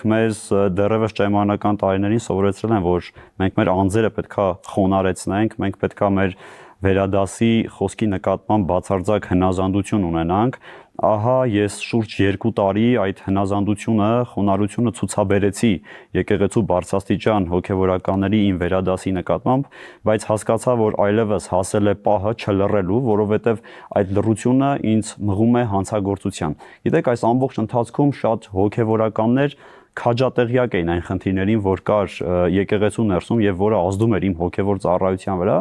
օրինակ մեզ դեռևս ճայմանական տարիներին սովորեցրել են, որ մենք մեր անձերը պետքա խոնարեցնենք, մենք պետքա մեր վերադասի խոսքի նկատմամբ բացարձակ հնազանդություն ունենանք, ահա ես շուրջ 2 տարի այդ հնազանդությունը, խոնարհությունը ցուցաբերեցի եկեղեցու բարձրաստիճան հոգևորականների իմ վերադասի նկատմամբ, բայց հասկացա, որ այլևս հասել է պահը չլռելու, որովհետև այդ լռությունը ինձ մղում է հանցագործության։ Գիտեք, այս ամբողջ ընթացքում շատ հոգևորականներ քաջատեղյակ էին այն խնդիրներին, որ կար եկեղեցու ներսում եւ որը ազդում էր իմ հոգեվոր ծառայության վրա,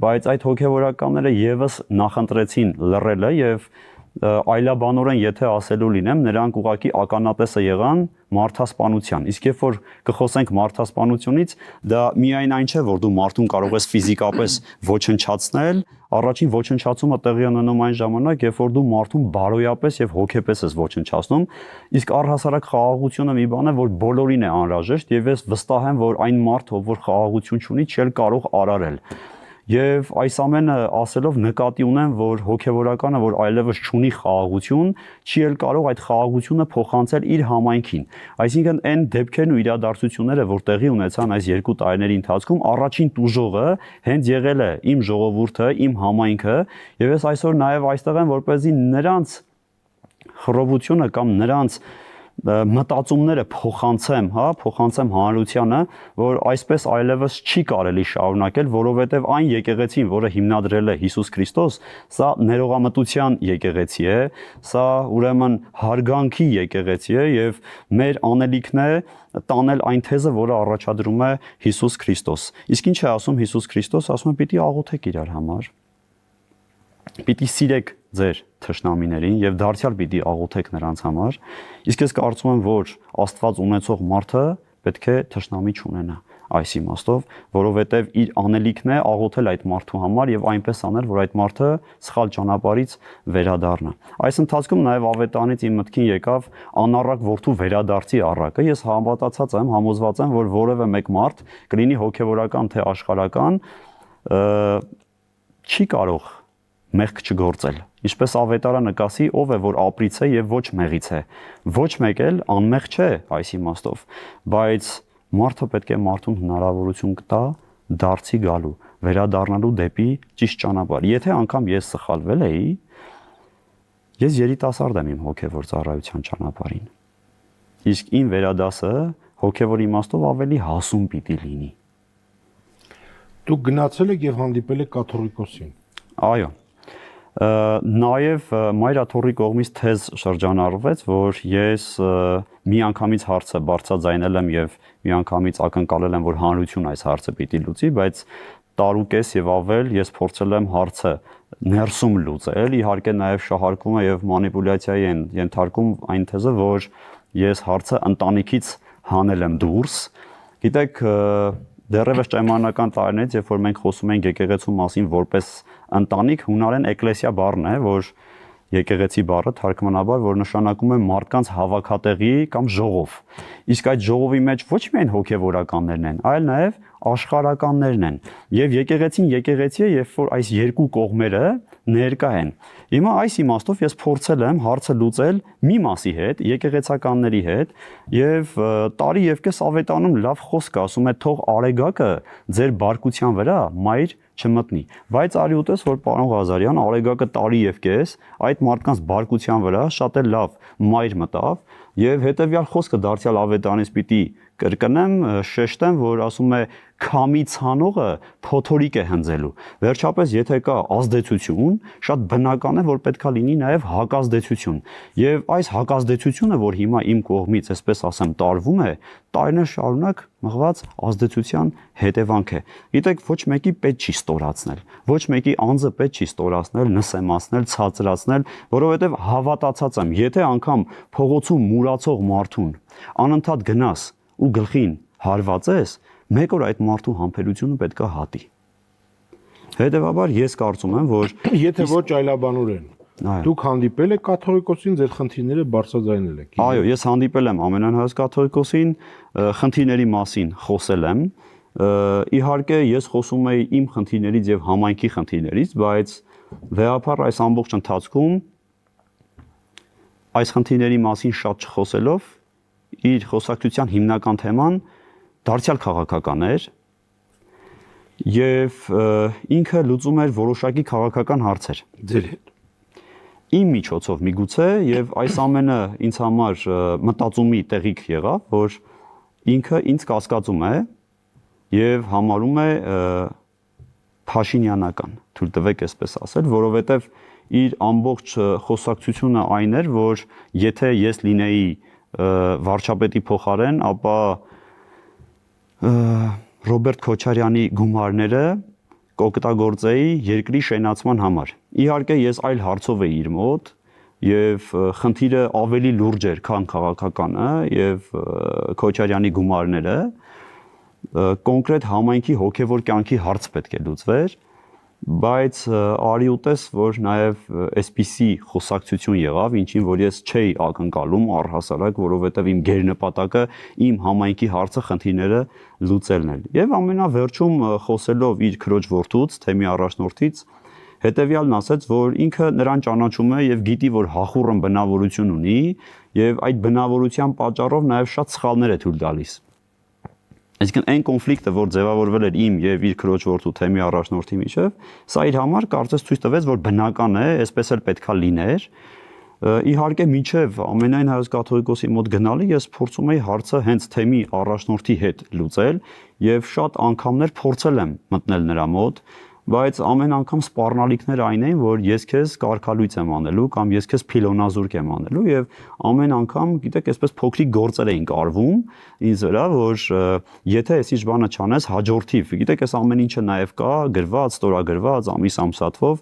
բայց այդ հոգևորականները եւս նախընտրեցին լռելը եւ այլաբանորեն եթե ասելու լինեմ, նրանք ուղղակի ականատեսը եղան մարդասպանության։ Իսկ երբ որ կխոսենք մարդասպանությունից, դա միայն այն չէ, որ դու մարդուն կարող ես ֆիզիկապես ոչնչացնել, առաջին ոչնչացումը տեղի ունենում այն ժամանակ, երբ որ դու մարդուն բարոյապես եւ հոգեպես ես ոչնչացնում, իսկ առհասարակ խաղաղությունը մի բան է, որ բոլորին է անհրաժեշտ եւ ես վստահ եմ, որ այն մարդը, որ խաղաղություն չունի, չի կարող արարել։ Եվ այս ամենը ասելով նկատի ունեմ, որ հոգևորականը, որ այլևս չունի խաղաղություն, չի էլ կարող այդ խաղաղությունը փոխանցել իր համայնքին։ Այսինքն այն դեպքերն ու իրադարձությունները, որ տեղի ունեցան այս 2 տարիների ընթացքում, առաջին տուժողը հենց եղել է իմ ժողովուրդը, իմ համայնքը, եւ ես այսօր նաեւ այստեղ եմ, որպեսզի նրանց խռովությունը կամ նրանց մտածումները փոխանցեմ հանրությանը, որ այսպես այլևս չի կարելի շարունակել, որովհետև այն եկեղեցին, որը հիմնադրել է Հիսուս Քրիստոս, սա ներողամտության եկեղեցի է, սա ուրեմն հարգանքի եկեղեցի է եւ մեր անելիքն է տանել այն թեզը, որը առաջադրում է Հիսուս Քրիստոս։ Իսկ ինչ է ասում Հիսուս Քրիստոս, ասում է պիտի աղոթեք իրար համար, պիտի սիրեք ձեր թշնամիներին եւ դարձյալ պիտի աղոթեք նրանց համար, իսկ ես կարծում եմ, որ Աստված ունեցող մարդը պետք է թշնամի չունենա այս իմաստով, որովհետեւ իր անելիքն է աղոթել այդ մարդու համար եւ այնպես անել, որ այդ մարդը սխալ ճանապարհից վերադառնա։ Այս ընթացքում նաեւ ավետարանից իմ մտքին եկավ անառակ որդու վերադարձի առակը։ Ես համոզված եմ, որ որևէ մեկ մարդ կլինի հոգեվորական թե աշխարհական չի կարող մեղք չգործել։ Ինչպես ավետարանը կասի, ով է որ ապրից է եւ ոչ մեղից է։ Ոչ մեկ էլ անմեղ չէ այս իմաստով, բայց մարդը պետք է մարդուն հնարավորություն կտա դարձի գալու, վերադառնալու դեպի ճիշտ ճանապարհ։ Եթե անգամ ես սխալվել էի, ես երիտասարդ եմ իմ հոգեվոր ծառայության ճանապարհին։ Իսկ իմ վերադասը հոգեվոր իմաստով ավելի հասուն պիտի լինի։ Դուք գնացել եք եւ հանդիպել եք կաթողիկոսին։ Այո։ Նաև մայրաթոռի կողմից թեզ շրջանառվեց, որ ես միանգամից հարցը բարձրաձայնել եմ եւ միանգամից ակնկալել եմ, որ հանրություն այս հարցը պիտի լուծի, բայց տարուկես եւ ավել ես փորձել եմ հարցը ներսում լուծել, իհարկե նաև շահարկվում է եւ մանիպուլյացիայի են ենթարկում այն թեզը, որ ես հարցը ընտանիքից հանել եմ դուրս։ Գիտեք, դեռևս ճայմանական տարիներից, երբ որ մենք խոսում ենք եկեղեցու մասին որպես ընտանիք, հունարեն էկլեսիա բառն է, որ եկեղեցի բառը թարգմանաբար, որ նշանակում է մարդկանց հավաքատեղի կամ ժողով։ Իսկ այդ ժողովի մեջ ոչ միայն հոգևորականներն են, այլ նաև աշխարհականներն են։ Եվ եկեղեցին եկեղեցի է, երբ որ այս երկու կողմերը ներկա են։ Հիմա այս իմաստով ես փորձել եմ հարցը լուծել մի մասի հետ, եկեղեցականների հետ, եւ տարի եւ կես ավետանում լավ խոսք ասում է, թող արեգակը ձեր բարկության վրա մայր չմտնի, բայց արի ուտես, որ պարոն Ղազարյան, արեգակը տարի եւ կես այդ մարդկանց բարկության վրա շատ էլ լավ մայր մտավ եւ հետեւյալ խոսքը դարձյալ ավետարանից պիտի կրկնեմ, շեշտեմ, որ ասում է քամի ցանողը փոթորիկ է հնձելու։ Վերջապես, եթե կա ազդեցություն, շատ բնական է, որ պետքա լինի նաև հակազդեցություն։ Եվ այս հակազդեցությունը, որ հիմա իմ կողմից, այսպես ասեմ, տարվում է, տարիներ շարունակ մղված ազդեցության հետևանք է։ Գիտեք, ոչ մեկի պետք չի ստորացնել, ոչ մեկի անձը պետք չի ստորացնել, նսեմացնել, ցածրացնել, որովհետև հավատացած եմ, եթե անգամ փողոցում մուրացող մարդուն անընդհատ գնաս ու գլխին հարվածես, մեկ օր այդ մարդու համբերությունը պետքա հատի։ Հետևաբար ես կարծում եմ, որ եթե ոչ այլաբանորեն դուք հանդիպել եք կաթողիկոսին, ձեր խնդիրները բարձրաձայնել եք։ Այո, ես հանդիպել եմ ամենահայաց կաթողիկոսին, խնդիրների մասին խոսել եմ։ Իհարկե ես խոսում եի իմ խնդիրներից եւ համայնքի խնդիրներից, բայց վեհապար այս ամբողջ ընթացքում այս խնդիրների մասին շատ չխոսելով իր խոսակցության հիմնական թեման դարձյալ քաղաքական էր եւ ինքը լուծում էր որոշակի քաղաքական հարցեր։ Ձեր հետ։ Իմ միջոցով միգուցե եւ այս ամենը ինձ համար մտածումի տեղիք եղավ, որ ինքը ինձ կասկածում է եւ համարում է փաշինյանական, թույլ տվեք այսպես ասել, որովհետեւ իր ամբողջ խոսակցությունը այն էր, որ եթե ես լինեի վարչապետի փոխարեն, ապա Ռոբերտ Քոչարյանի գումարները կօգտագործեի երկրի շենացման համար։ Իհարկե ես այլ հարցով էի իր մոտ եւ խնդիրը ավելի լուրջ էր, քան քաղաքականը եւ Քոչարյանի գումարները կոնկրետ համայնքի հոգեվոր կյանքի հարց պետք է լուծվեր, բայց արի ուտես, որ նաև այսպիսի խոսակցություն եղավ, ինչին որ ես չէի ակնկալում առհասարակ, որովհետև իմ գերնպատակը իմ համայնքի հարցը խնդիրները լուծելն էր։ Եվ ամենավերջում խոսելով իր քրոջ որդուց, թեմի առաջնորդից, հետևյալն ասաց, որ ինքը նրան ճանաչում է եւ գիտի, որ հախուռն բնավորություն ունի եւ այդ բնավորության պատճառով նաև շատ սխալներ է թույլ տալիս։ Այսինքն այն կոնֆլիկտը, որ ձևավորվել էր իմ եւ իր քրոջ որդու թեմի առաջնորդի միջեւ, սա իր համար կարծես ցույց տվեց, որ բնական է, այսպես էլ պետքա լիներ։ Իհարկե միջև ամենայն հայոց կաթողիկոսի մոտ գնալի ես փորձում էի հարցը հենց թեմի առաջնորդի հետ լուծել եւ շատ անգամներ փորձել եմ մտնել նրա մոտ, բայց ամեն անգամ սպառնալիքները այն էին, որ ես քեզ կարգալույծ եմ անելու կամ ես քեզ փիլոնազուրկ եմ անելու եւ ամեն անգամ, գիտեք, այսպես փոքրիկ գործեր էին կարվում ինձ վրա, որ եթե այս ինչ բանը չանես, հաջորդիվ, գիտեք, այս ամեն ինչը նաեւ կա գրված, ստորագրված, ամսաթվով,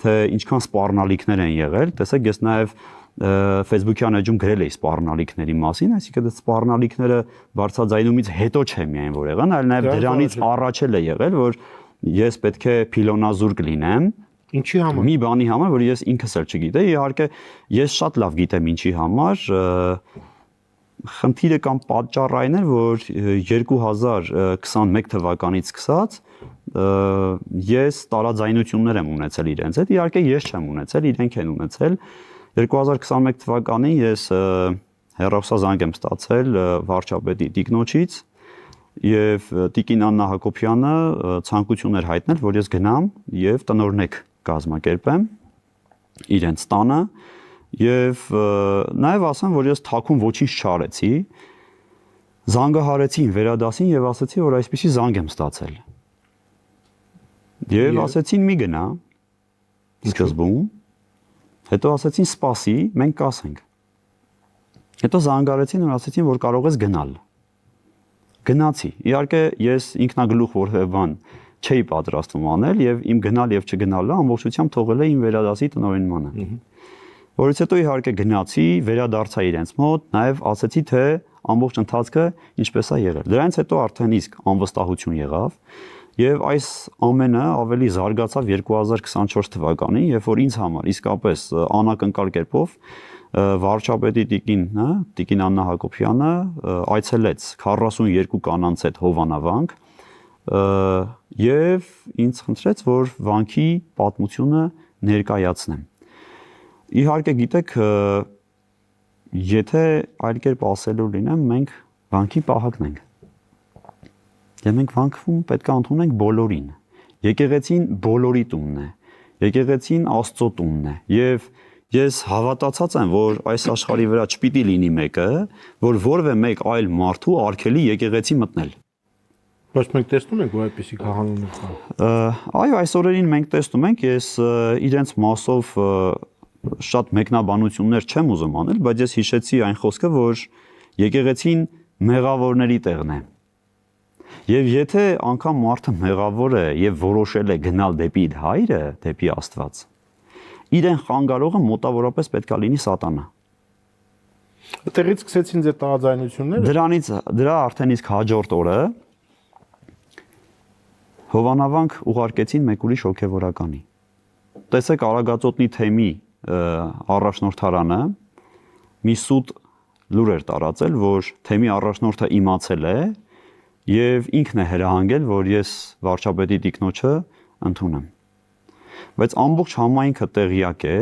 թե ինչքան սպառնալիքներ են եղել, տեսեք, ես նաեւ Facebook-յան էջում գրել էի սպառնալիքների մասին, այսինքն այդ սպառնալիքները բարձրաձայնումից հետո չէ միայն որ եղան, այլ նաեւ դրանից առաջ էլ է եղել, որ ես պետք է փիլոնազուրկ լինեմ։ Ինչի համար։ Մի բանի համար, որ ես ինքս էլ չգիտեի, իհարկե ես շատ լավ գիտեմ ինչի համար, խնդիրը կամ պատճառը այն էր, որ 2021 թվականից սկսած ես տարաձայնություններ եմ ունեցել իրենց հետ, իհարկե ես չեմ ունեցել, իրենք են ունեցել։ 2021 թվականին ես հեռախոսազանգ եմ ստացել վարչապետի տիկնոջից եւ Տիկին Աննա Հակոբյանը ցանկություն էր հայտնել, որ ես գնամ եւ տնօրինեք կազմակերպեմ իրենց տանը եւ նաեւ ասեմ, որ ես թաքուն ոչինչ չարեցի, զանգահարեցի վերադասին եւ ասացի, որ այսպեսի զանգ եմ ստացել։ Եվ ասեցին մի գնա սկզբում, հետո ասեցին սպասի, մենք կասենք։ Հետո զանգարեցին ու ասեցին, որ կարող ես գնալ։ Գնացի։ Իհարկե ես ինքնագլուխ որևէ բան չէի պատրաստվում անել եւ իմ գնալ եւ չգնալը ամբողջությամբ թողել է իմ վերադասի տնօրինմանը։ Որից հետո իհարկե գնացի, վերադարձա իրենց մոտ, նաեւ ասեցի, թե ամբողջ ընթացքը ինչպես է եղել։ Դրանից հետո արդեն իսկ անվստահություն եղավ եւ այս ամենը ավելի զարգացավ 2024 թվականին, երբ որ ինձ համար իսկապես անակնկալ կերպով վարչապետի Տիկին Աննա Հակոբյանը այցելեց 42 կանանց հետ Հովանավանք եւ ինձ խնդրեց, որ վանքի պատմությունը ներկայացնեմ։ Իհարկե գիտեք, եթե այլ կերպ ասելու լինեմ, մենք վանքի պահակն ենք։ Եվ մենք վանքում պետք է ընդունենք բոլորին։ Եկեղեցին բոլորի տունն է։ Եկեղեցին Աստծո տունն է եւ ես հավատացած եմ, որ այս աշխարհի վրա չպիտի լինի մեկը, որ որևէ մեկ այլ մարդու արգելի եկեղեցի մտնել։ Բայց մենք տեսնում ենք, որ այդպեսի քահանաներ կան։ Այո, այս օրերին մենք տեսնում ենք, ես իրենց մասով շատ մեկնաբանություններ չեմ ուզում անել, բայց ես հիշեցի այն խոսքը, որ եկեղեցին մեղավորների տեղն է։ Եվ եթե անգամ մարդը մեղավոր է եւ որոշել է գնալ դեպի իր հայրը, դեպի Աստված, իրեն խանգարողը մոտավորապես պետքա լինի սատանա։ Այդտեղից սկսեցին ձեր տարաձայնությունները։ Դրա արդեն իսկ հաջորդ օրը Հովանավանք ուղարկեցին մեկ ուրիշ հոգևորականի։ Տեսեք Արագածոտնի թեմի առաջնորդարանը մի սուտ լուր էր տարածել, որ թեմի առաջնորդը իմացել է եւ ինքն է հրահանգել, որ ես վարչապետի տիկնոջը ընդունեմ։ Բայց ամբողջ համայնքը տեղյակ է,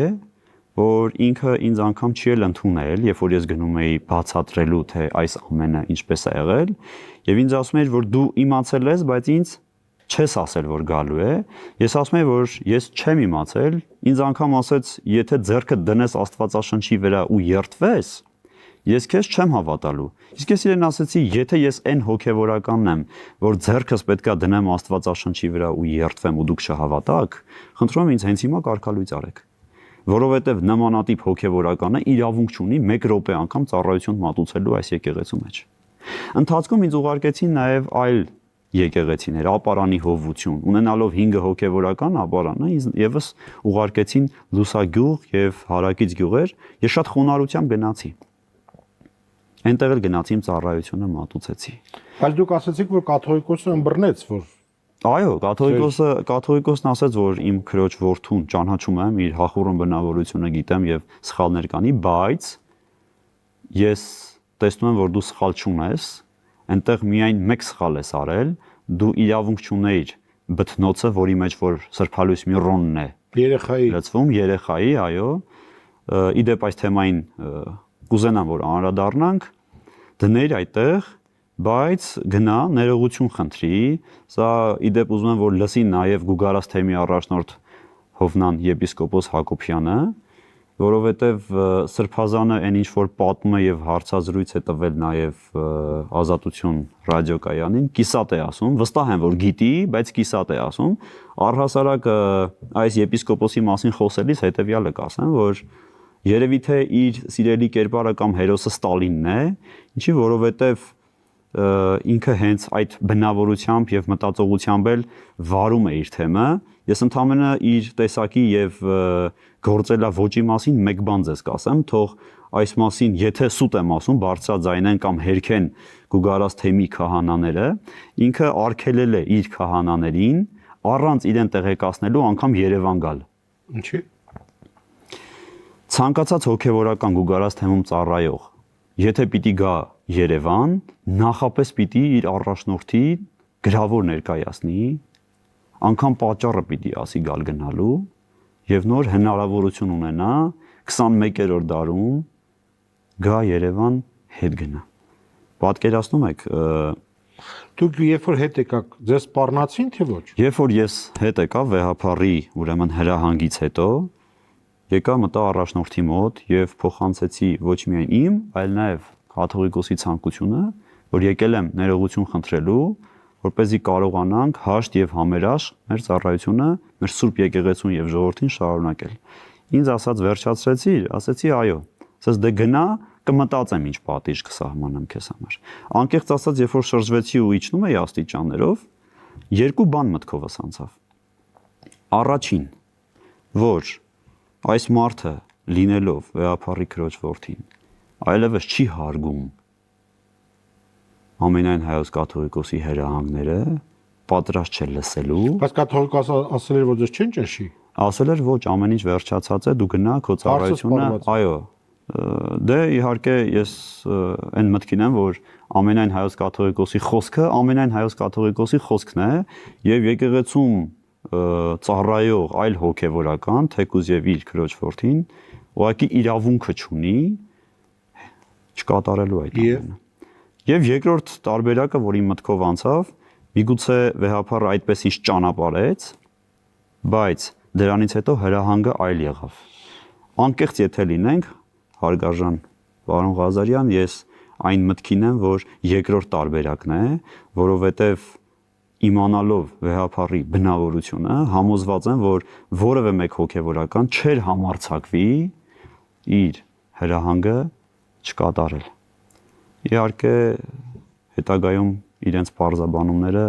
որ ինքը ինձ անգամ չի էլ ընդունել, երբ որ ես գնում էի բացատրելու, թե այս ամենը ինչպես է եղել, եւ ինձ ասում էր, որ դու իմացել ես, բայց ինձ չես ասել, որ գալու է։ Ես ասում եմ, որ ես չեմ իմացել, ինձ անգամ ասեց, եթե ձեռքը դնես Աստվածաշնչի վրա ու երթվես, ես քեզ չեմ հավատալու։ Իսկ ես իրեն ասեցի, եթե ես այն հոգևորականն եմ, որ ձեռքս պետքա դնեմ Աստվածաշնչի վրա ու երթվեմ ու դուք չհավատաք, խնդրում եմ ինձ հենց հիմա կարգալույծ արեք։ Որովհետև նմանատիպ հոգևորականը իրավունք չունի 1 րոպե անգամ ծառայություն մատուցելու այս եկեղեցու մեջ։ Ընթացքում ինձ ուղարկեցին նաև այլ եկեղեցիներ, ապարանի հովություն, ունենալով 5 հոգևորական ապարանը, եւս ուղարկեցին Լուսագյուղ եւ Հարակից գյուղեր, ես շատ խոնարհությամբ գնացի։ Այնտեղ էլ գնացի իմ ծառայությունը մատուցեցի։ Բայց դուք ասացիք, որ կաթողիկոսը ըմբռնեց, որ Այո, կաթողիկոսն ասաց, որ իմ քրոջ որդուն ճանաչում եմ, իր հախուռն բնավորությունը գիտեմ եւ սխալներ կանի, բայց ես տեսնում եմ, որ դու սխալ չունես, այնտեղ միայն մեկ սխալ ես արել, դու իրավունք չունեիր բթնոցը, որի մեջ որ սրբալույս միրոնն է լցվում, երեխայի, այո, իդեպ այս թեմային կուզենամ, որ անդրադառնանք, դներ այդտեղ, բայց գնա ներողություն խնդրի, սա իդեպ ուզում եմ, որ լսի նաև Գուգարաս թեմի առաջնորդ Հովնան եպիսկոպոս Հակոբյանը, որովհետև Սրբազանը այն ինչ որ պատմում է եւ հարցազրույց է տվել նաև Ազատություն ռադիոկայանին, կիսատ է ասում, վստահ եմ որ գիտի, բայց կիսատ է ասում, առհասարակ այս եպիսկոպոսի մասին խոսելիս հետեւյալը կասեմ, որ երևի թե իր սիրելի կերպարը կամ հերոսը Ստալինն է, ինչի որովհետև ինքը հենց այդ բնավորությամբ եւ մտածողությամբ էլ վարում է իր թեմը։ Ես ընդամենը իր տեսակի եւ գործելավոճի մասին մեկ բան ձեզ կասեմ, թող այս մասին, եթե սուտ եմ ասում, բարձրաձայնեն կամ հերքեն Գուգարաս թեմի քահանաները, ինքը արգելել է իր քահանաներին առանց իրեն տեղեկացնելու անգամ Երևան գալ։ Ինչի՞։ Ցանկացած հոգևորական Գուգարաս թեմում ծառայող, եթե պիտի գա Երևան, նախապես պիտի իր առաջնորդի գրավոր ներկայացնի, անգամ պատճառը պիտի ասի գալ գնալու եւ նոր հնարավորություն ունենա 21-րդ դարում գա Երևան հետ գնա։ Պատկերացնում եք, դուք երբ որ հետ եկաք, ձեզ սպառնացին թե ոչ։ Երբ որ ես հետ եկա վեհափառի, ուրեմն հրահանգից հետո, եկա մտա առաջնորդի մոտ եւ փոխանցեցի ոչ միայն իմ, այլ նաեւ կաթողիկոսի ցանկությունը, որ եկել եմ ներողություն խնդրելու, որպեսզի կարողանանք հաշտ եւ համերաշխ մեր ծառայությունը, մեր Սուրբ եկեղեցուն եւ ժողովրդին շարունակել։ Ինձ ասած վերջացրեցի, ասեցի այո, ասես դե գնա, կմտածեմ ինչ պատիժ կսահմանեմ քեզ համար։ Անկեղծ ասած, երբ որ շրջվեցի ու իջնում էի աստիճաններով, երկու բան մտքովս անցավ։ Առաջին, որ այս մարդը լինելով վեհափառի քրոջ որդին այլևս չի հարգում ամենայն հայոց կաթողիկոսի հրահանգները, պատրաստ չէ լսելու։ Բայց կաթողիկոսը ասել էր, որ ձեզ չեն ճնշի։ Ասել էր ոչ, ամեն ինչ վերջացած է, դու գնա քո ծառայությունը, այո։ Դե իհարկե ես այն մտքին եմ, որ ամենայն հայոց կաթողիկոսի խոսքը ամենայն հայոց կաթողիկոսի խոսքն է եւ եկեղեցում ծառայող այլ հոգևորական, թեկուզ եւ իր քրոջ որդին, ուղղակի իրավունքը չունի չկատարելու այդ ամենը։ Եվ երկրորդ տարբերակը, որ իմ մտքով անցավ, միգուցե վեհափառը այդպես ինչ ճանապարհեց, բայց դրանից հետո հրահանգը այլ եղավ։ Անկեղծ եթե լինենք, հարգարժան պարոն Ղազարյան, ես այն մտքին եմ, որ երկրորդ տարբերակն է, որովհետև իմանալով վեհափառի բնավորությունը, համոզված եմ, որ որևէ մեկ հոգևորական չէր համարձակվի իր հրահանգը չկատարել։ Իհարկե հետագայում իրենց պարզաբանումները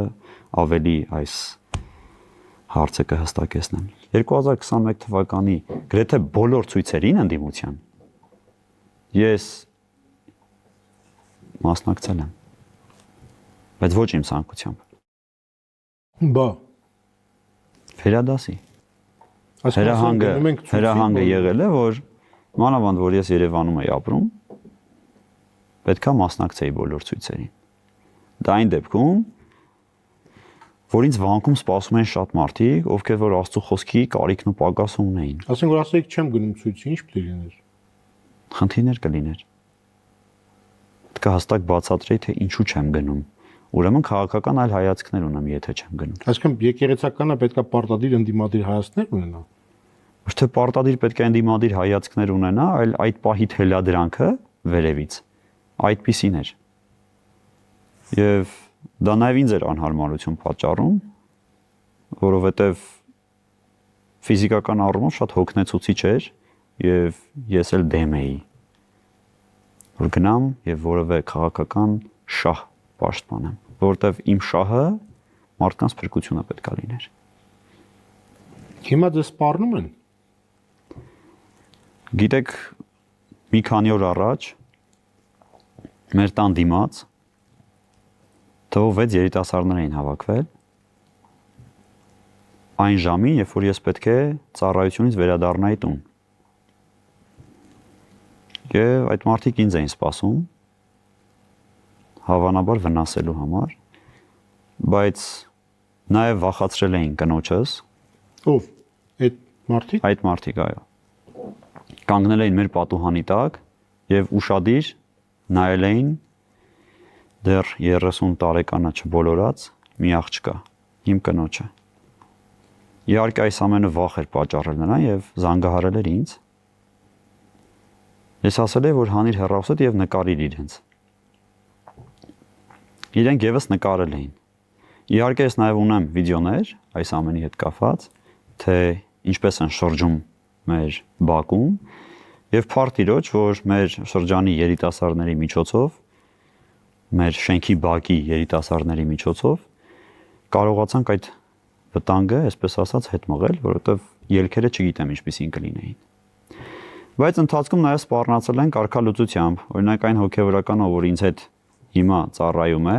ավելի այս հարցը կհստակեցնեն։ 2021 թվականի գրեթե բոլոր ցույցերին ընդդիմության ես մասնակցել եմ, բայց ոչ իմ ցանկությամբ։ Բա Ֆերադասի հրահանգը եղել է, որ մանավանդ որ ես Երևանում եի ապրում, պետքա մասնակցեի բոլոր ցույցերին։ Դա այն դեպքում, որ ինձ վանքում սպասում են շատ մարդիկ, ովքեր որ Աստծո խոսքի կարիքն ու պակասը ունեին։ Ասենք որ ասեք չեմ գնում ցույցի, ինչ պետք է լիներ։ Խնդիրներ կլիներ։ Պետք է հստակ բացատրեի, թե ինչու չեմ գնում։ Ուրեմն քաղաքական այլ հայացքներ ունեմ, եթե չեմ գնում։ Այսինքն եկեղեցականը պետք է պարտադիր ընդդիմադիր հայացքներ ունենա։ Ոչ թե պարտադիր պետք է ընդդիմադիր հայացքներ ունենա, այլ այդ պահի թելադրանքը վերևից այդպիսին էր։ Եվ դա նաև ինձ էր անհարմարություն պատճառում, որովհետև ֆիզիկական առումով շատ հոգնեցուցիչ էր եւ ես էլ դեմ էի, որ գնամ եւ որևէ քաղաքական շահ պաշտպանեմ, որովհետև իմ շահը մարդկանց փրկությունը պետք է լիներ։ Հիմա դες սպառնում են։ Գիտեք, մի քանի օր առաջ մեր տան դիմաց թվով 6 երիտասարդներ էին հավաքվել այն ժամին, երբ որ ես պետք է ծառայությունից վերադառնայի տուն։ Եվ այդ մարդիկ ինձ էին սպասում հավանաբար վնասելու համար, բայց նաև վախացրել էին կնոջս։ Ով։ Այդ մարդիկ։ Այդ մարդիկ, այո։ Կանգնել էին մեր պատուհանի տակ եւ ուշադիր նայել էին դեռ 30 տարեկանը չբոլորած մի աղջկա, իմ կնոջը։ Իհարկե այս ամենը վախ էր պատճառել նրան եւ զանգահարել էր ինձ։ Ես ասել եմ, որ հանիր հեռախոսդ եւ նկարիր իրենց։ Իրենք եւս նկարել էին։ Իհարկե ես նաեւ ունեմ վիդեոներ այս ամենի հետ կապված, թե ինչպես են շրջում մեր բակում եւ փառք Տիրոջ, որ մեր շրջանի երիտասարդների միջոցով, մեր շենքի բակի երիտասարդների միջոցով կարողացանք այդ վտանգը, այսպես ասած, հետ մղել, որովհետեւ ելքերը չգիտեմ ինչպեսին կլինեին։ Բայց ընթացքում նաեւ սպառնացել են կարգալուծությամբ, օրինակ այն հոգեվորականը, որ ինձ հետ հիմա ծառայում է,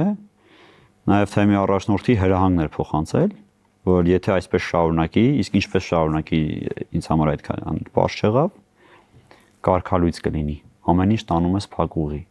նաեւ թեմի առաջնորդի հրահանգներ փոխանցել, որ եթե այսպես շարունակի, իսկ ինչպես շարունակի ինձ համար այդքան բարձ չեղավ, կարգալույծ կլինի։ Ամեն ինչ տանում ես փակ ուղի։